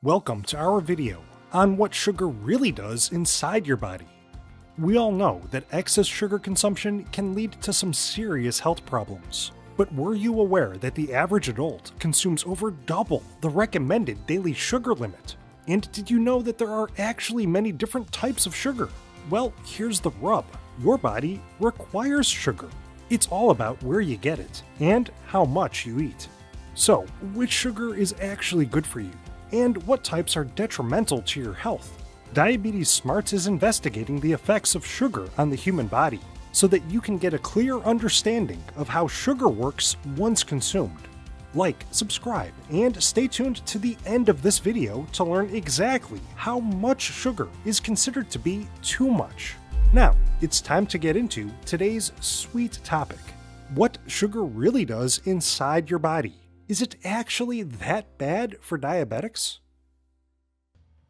Welcome to our video on what sugar really does inside your body. We all know that excess sugar consumption can lead to some serious health problems. But were you aware that the average adult consumes over double the recommended daily sugar limit? And did you know that there are actually many different types of sugar? Well, here's the rub. Your body requires sugar. It's all about where you get it and how much you eat. So, which sugar is actually good for you? And what types are detrimental to your health? Diabetes Smarts is investigating the effects of sugar on the human body so that you can get a clear understanding of how sugar works once consumed. Like, subscribe, and stay tuned to the end of this video to learn exactly how much sugar is considered to be too much. Now, it's time to get into today's sweet topic. What sugar really does inside your body. Is it actually that bad for diabetics?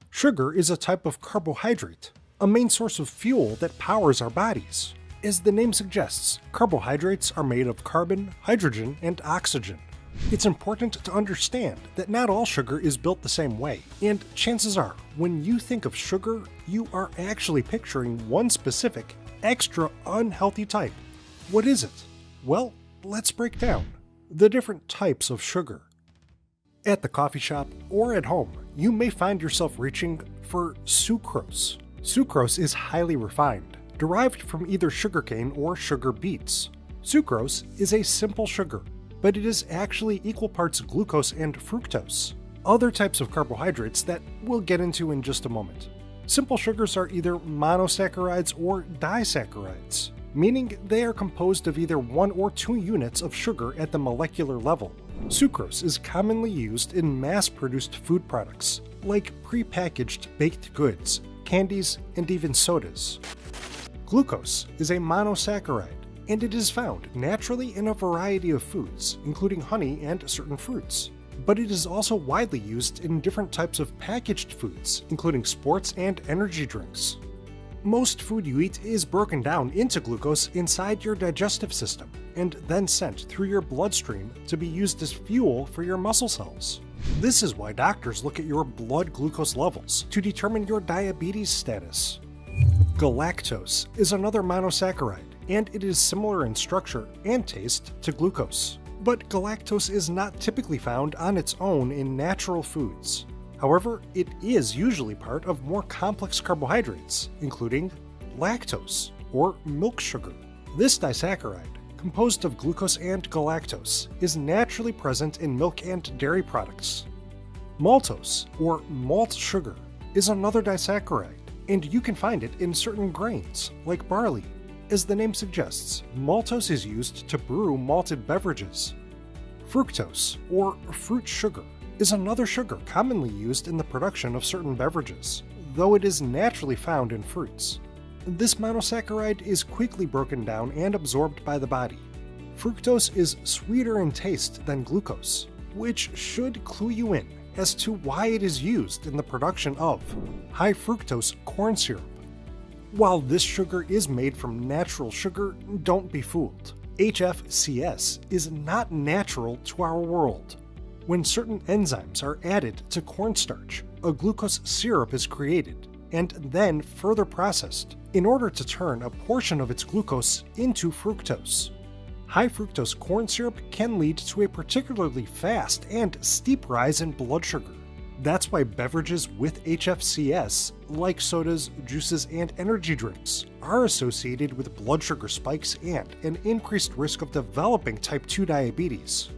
Sugar is a type of carbohydrate, a main source of fuel that powers our bodies. As the name suggests, carbohydrates are made of carbon, hydrogen, and oxygen. It's important to understand that not all sugar is built the same way, and chances are, when you think of sugar, you are actually picturing one specific, extra unhealthy type. What is it? Well, let's break down the different types of sugar. At the coffee shop or at home, you may find yourself reaching for sucrose. Sucrose is highly refined, derived from either sugarcane or sugar beets. Sucrose is a simple sugar, but it is actually equal parts glucose and fructose, other types of carbohydrates that we'll get into in just a moment. Simple sugars are either monosaccharides or disaccharides, meaning they are composed of either 1 or 2 units of sugar at the molecular level. Sucrose is commonly used in mass-produced food products, like prepackaged baked goods, candies, and even sodas. Glucose is a monosaccharide, and it is found naturally in a variety of foods, including honey and certain fruits. But it is also widely used in different types of packaged foods, including sports and energy drinks. Most food you eat is broken down into glucose inside your digestive system and then sent through your bloodstream to be used as fuel for your muscle cells. This is why doctors look at your blood glucose levels to determine your diabetes status. Galactose is another monosaccharide, and it is similar in structure and taste to glucose. But galactose is not typically found on its own in natural foods. However, it is usually part of more complex carbohydrates, including lactose, or milk sugar. This disaccharide, composed of glucose and galactose, is naturally present in milk and dairy products. Maltose, or malt sugar, is another disaccharide, and you can find it in certain grains, like barley. As the name suggests, maltose is used to brew malted beverages. Fructose, or fruit sugar, is another sugar commonly used in the production of certain beverages, though it is naturally found in fruits. This monosaccharide is quickly broken down and absorbed by the body. Fructose is sweeter in taste than glucose, which should clue you in as to why it is used in the production of high fructose corn syrup. While this sugar is made from natural sugar, don't be fooled. HFCS is not natural to our world. When certain enzymes are added to cornstarch, a glucose syrup is created and then further processed in order to turn a portion of its glucose into fructose. High fructose corn syrup can lead to a particularly fast and steep rise in blood sugar. That's why beverages with HFCS, like sodas, juices, and energy drinks, are associated with blood sugar spikes and an increased risk of developing type 2 diabetes.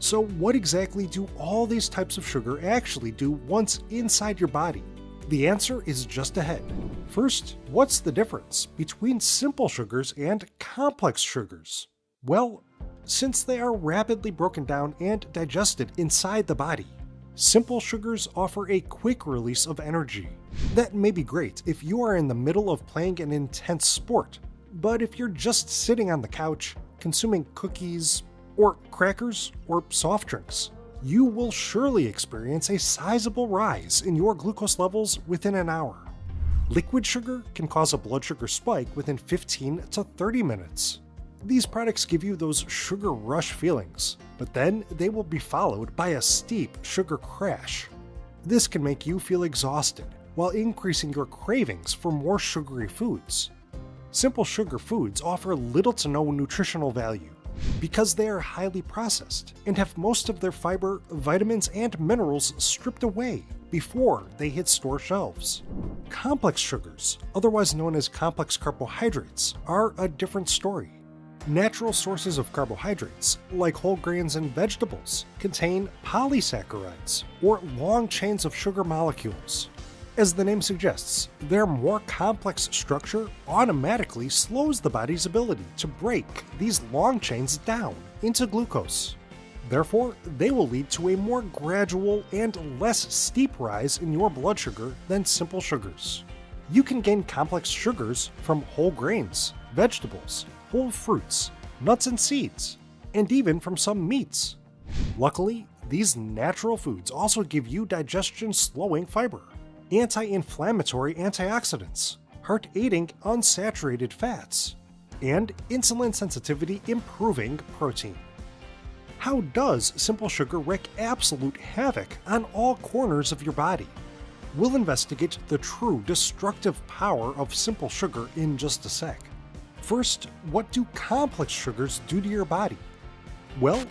So what exactly do all these types of sugar actually do once inside your body? The answer is just ahead. First, what's the difference between simple sugars and complex sugars? Well, since they are rapidly broken down and digested inside the body, simple sugars offer a quick release of energy. That may be great if you are in the middle of playing an intense sport, but if you're just sitting on the couch, consuming cookies, or crackers, or soft drinks, you will surely experience a sizable rise in your glucose levels within an hour. Liquid sugar can cause a blood sugar spike within 15 to 30 minutes. These products give you those sugar rush feelings, but then they will be followed by a steep sugar crash. This can make you feel exhausted while increasing your cravings for more sugary foods. Simple sugar foods offer little to no nutritional value because they are highly processed and have most of their fiber, vitamins, and minerals stripped away before they hit store shelves. Complex sugars, otherwise known as complex carbohydrates, are a different story. Natural sources of carbohydrates, like whole grains and vegetables, contain polysaccharides, or long chains of sugar molecules. As the name suggests, their more complex structure automatically slows the body's ability to break these long chains down into glucose. Therefore, they will lead to a more gradual and less steep rise in your blood sugar than simple sugars. You can gain complex sugars from whole grains, vegetables, whole fruits, nuts and seeds, and even from some meats. Luckily, these natural foods also give you digestion-slowing fiber, anti-inflammatory antioxidants, heart-aiding unsaturated fats, and insulin sensitivity improving protein. How does simple sugar wreak absolute havoc on all corners of your body? We'll investigate the true destructive power of simple sugar in just a sec. First, what do complex sugars do to your body? Well,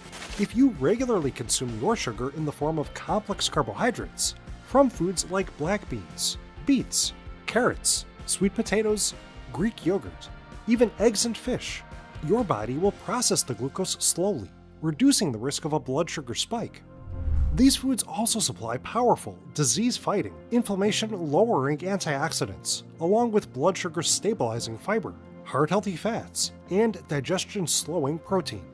if you regularly consume your sugar in the form of complex carbohydrates from foods like black beans, beets, carrots, sweet potatoes, Greek yogurt, even eggs and fish, your body will process the glucose slowly, reducing the risk of a blood sugar spike. These foods also supply powerful, disease-fighting, inflammation-lowering antioxidants, along with blood sugar-stabilizing fiber, heart-healthy fats, and digestion-slowing protein.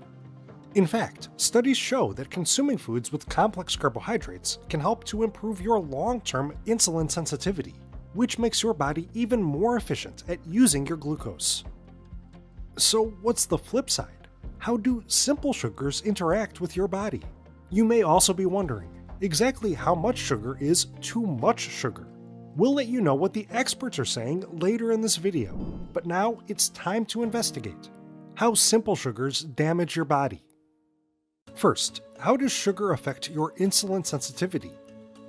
In fact, studies show that consuming foods with complex carbohydrates can help to improve your long-term insulin sensitivity, which makes your body even more efficient at using your glucose. So what's the flip side? How do simple sugars interact with your body? You may also be wondering, exactly how much sugar is too much sugar? We'll let you know what the experts are saying later in this video, but now it's time to investigate how simple sugars damage your body. First, how does sugar affect your insulin sensitivity?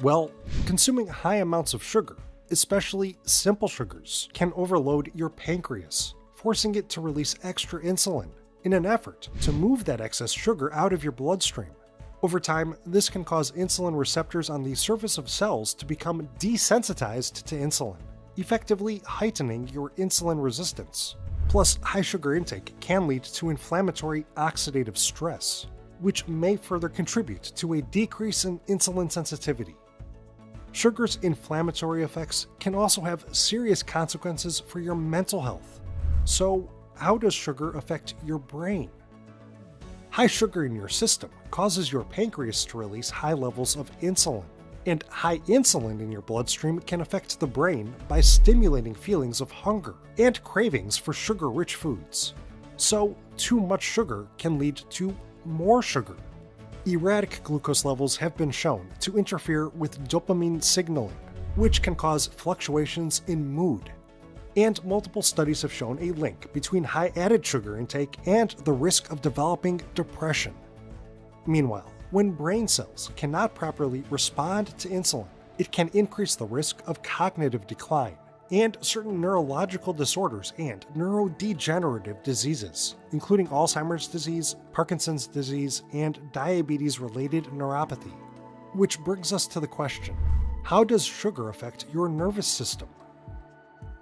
Well, consuming high amounts of sugar, especially simple sugars, can overload your pancreas, forcing it to release extra insulin in an effort to move that excess sugar out of your bloodstream. Over time, this can cause insulin receptors on the surface of cells to become desensitized to insulin, effectively heightening your insulin resistance. Plus, high sugar intake can lead to inflammatory oxidative stress, which may further contribute to a decrease in insulin sensitivity. Sugar's inflammatory effects can also have serious consequences for your mental health. So, how does sugar affect your brain? High sugar in your system causes your pancreas to release high levels of insulin, and high insulin in your bloodstream can affect the brain by stimulating feelings of hunger and cravings for sugar-rich foods. So, too much sugar can lead to more sugar. Erratic glucose levels have been shown to interfere with dopamine signaling, which can cause fluctuations in mood. And multiple studies have shown a link between high added sugar intake and the risk of developing depression. Meanwhile, when brain cells cannot properly respond to insulin, it can increase the risk of cognitive decline and certain neurological disorders and neurodegenerative diseases, including Alzheimer's disease, Parkinson's disease, and diabetes-related neuropathy. Which brings us to the question, how does sugar affect your nervous system?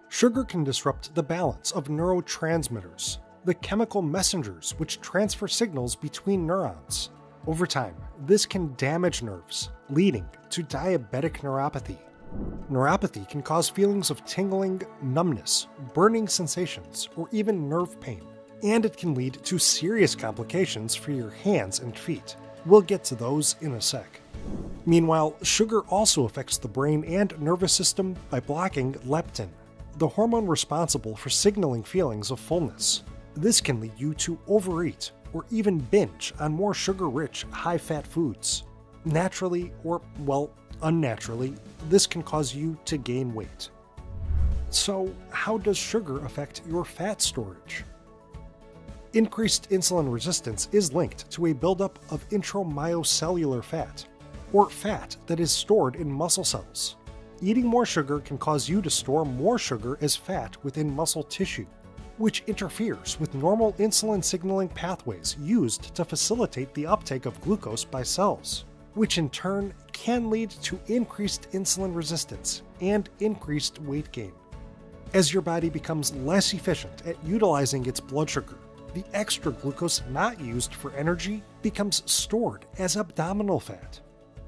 Sugar can disrupt the balance of neurotransmitters, the chemical messengers which transfer signals between neurons. Over time, this can damage nerves, leading to diabetic neuropathy. Neuropathy can cause feelings of tingling, numbness, burning sensations, or even nerve pain, and it can lead to serious complications for your hands and feet. We'll get to those in a sec. Meanwhile, sugar also affects the brain and nervous system by blocking leptin, the hormone responsible for signaling feelings of fullness. This can lead you to overeat or even binge on more sugar-rich, high-fat foods. Naturally, or, well, unnaturally, this can cause you to gain weight. So, how does sugar affect your fat storage? Increased insulin resistance is linked to a buildup of intramyocellular fat, or fat that is stored in muscle cells. Eating more sugar can cause you to store more sugar as fat within muscle tissue, which interferes with normal insulin signaling pathways used to facilitate the uptake of glucose by cells, which in turn can lead to increased insulin resistance and increased weight gain. As your body becomes less efficient at utilizing its blood sugar, the extra glucose not used for energy becomes stored as abdominal fat.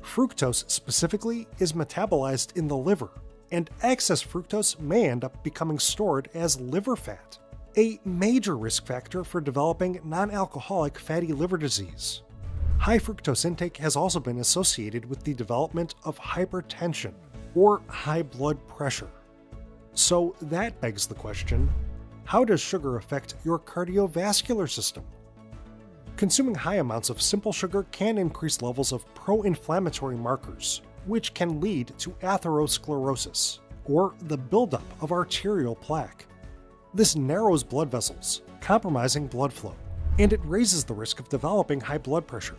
Fructose specifically is metabolized in the liver, and excess fructose may end up becoming stored as liver fat, a major risk factor for developing non-alcoholic fatty liver disease. High fructose intake has also been associated with the development of hypertension, or high blood pressure. So that begs the question, how does sugar affect your cardiovascular system? Consuming high amounts of simple sugar can increase levels of pro-inflammatory markers, which can lead to atherosclerosis, or the buildup of arterial plaque. This narrows blood vessels, compromising blood flow, and it raises the risk of developing high blood pressure.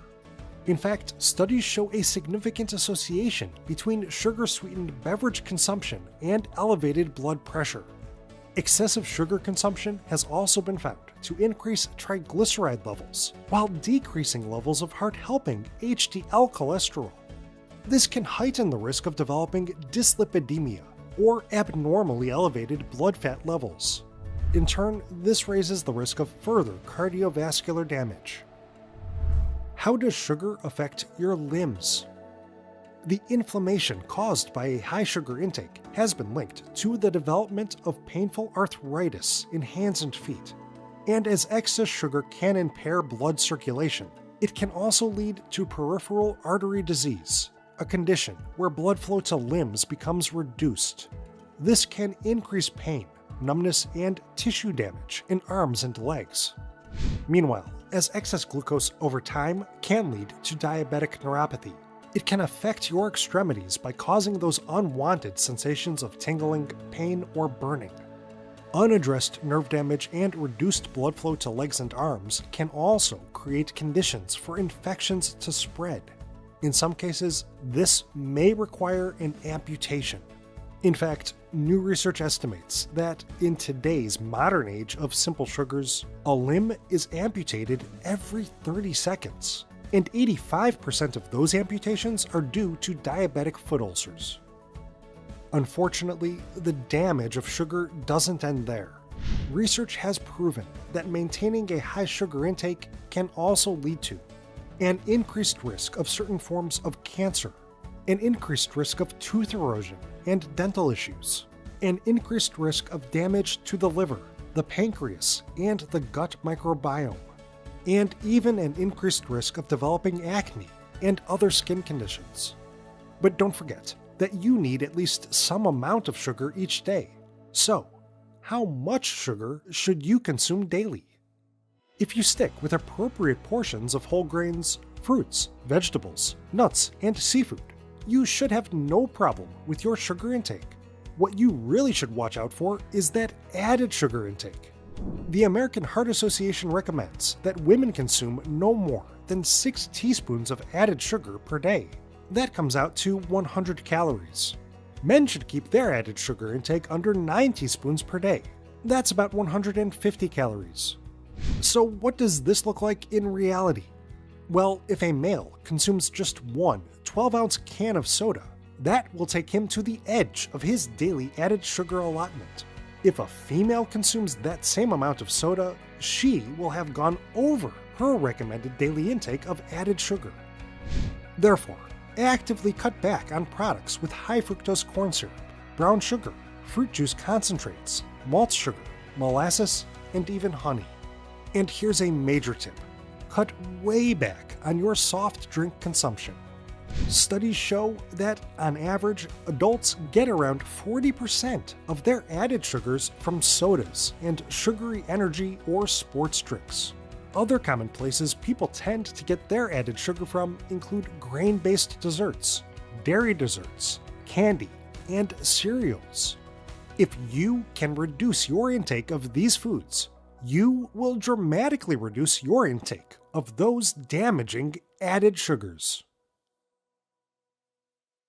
In fact, studies show a significant association between sugar-sweetened beverage consumption and elevated blood pressure. Excessive sugar consumption has also been found to increase triglyceride levels while decreasing levels of heart-helping HDL cholesterol. This can heighten the risk of developing dyslipidemia, or abnormally elevated blood fat levels. In turn, this raises the risk of further cardiovascular damage. How does sugar affect your limbs? The inflammation caused by a high sugar intake has been linked to the development of painful arthritis in hands and feet. And as excess sugar can impair blood circulation, it can also lead to peripheral artery disease, a condition where blood flow to limbs becomes reduced. This can increase pain, numbness, and tissue damage in arms and legs. Meanwhile, as excess glucose over time can lead to diabetic neuropathy, it can affect your extremities by causing those unwanted sensations of tingling, pain, or burning. Unaddressed nerve damage and reduced blood flow to legs and arms can also create conditions for infections to spread. In some cases, this may require an amputation. In fact, new research estimates that in today's modern age of simple sugars, a limb is amputated every 30 seconds, and 85% of those amputations are due to diabetic foot ulcers. Unfortunately, the damage of sugar doesn't end there. Research has proven that maintaining a high sugar intake can also lead to an increased risk of certain forms of cancer, an increased risk of tooth erosion and dental issues, an increased risk of damage to the liver, the pancreas, and the gut microbiome, and even an increased risk of developing acne and other skin conditions. But don't forget that you need at least some amount of sugar each day. So, how much sugar should you consume daily? If you stick with appropriate portions of whole grains, fruits, vegetables, nuts, and seafood, you should have no problem with your sugar intake. What you really should watch out for is that added sugar intake. The American Heart Association recommends that women consume no more than 6 teaspoons of added sugar per day. That comes out to 100 calories. Men should keep their added sugar intake under 9 teaspoons per day. That's about 150 calories. So what does this look like in reality? Well, if a male consumes just one 12-ounce can of soda, that will take him to the edge of his daily added sugar allotment. If a female consumes that same amount of soda, she will have gone over her recommended daily intake of added sugar. Therefore, actively cut back on products with high fructose corn syrup, brown sugar, fruit juice concentrates, malt sugar, molasses, and even honey. And here's a major tip. Cut way back on your soft drink consumption. Studies show that, on average, adults get around 40% of their added sugars from sodas and sugary energy or sports drinks. Other common places people tend to get their added sugar from include grain-based desserts, dairy desserts, candy, and cereals. If you can reduce your intake of these foods, you will dramatically reduce your intake of those damaging added sugars.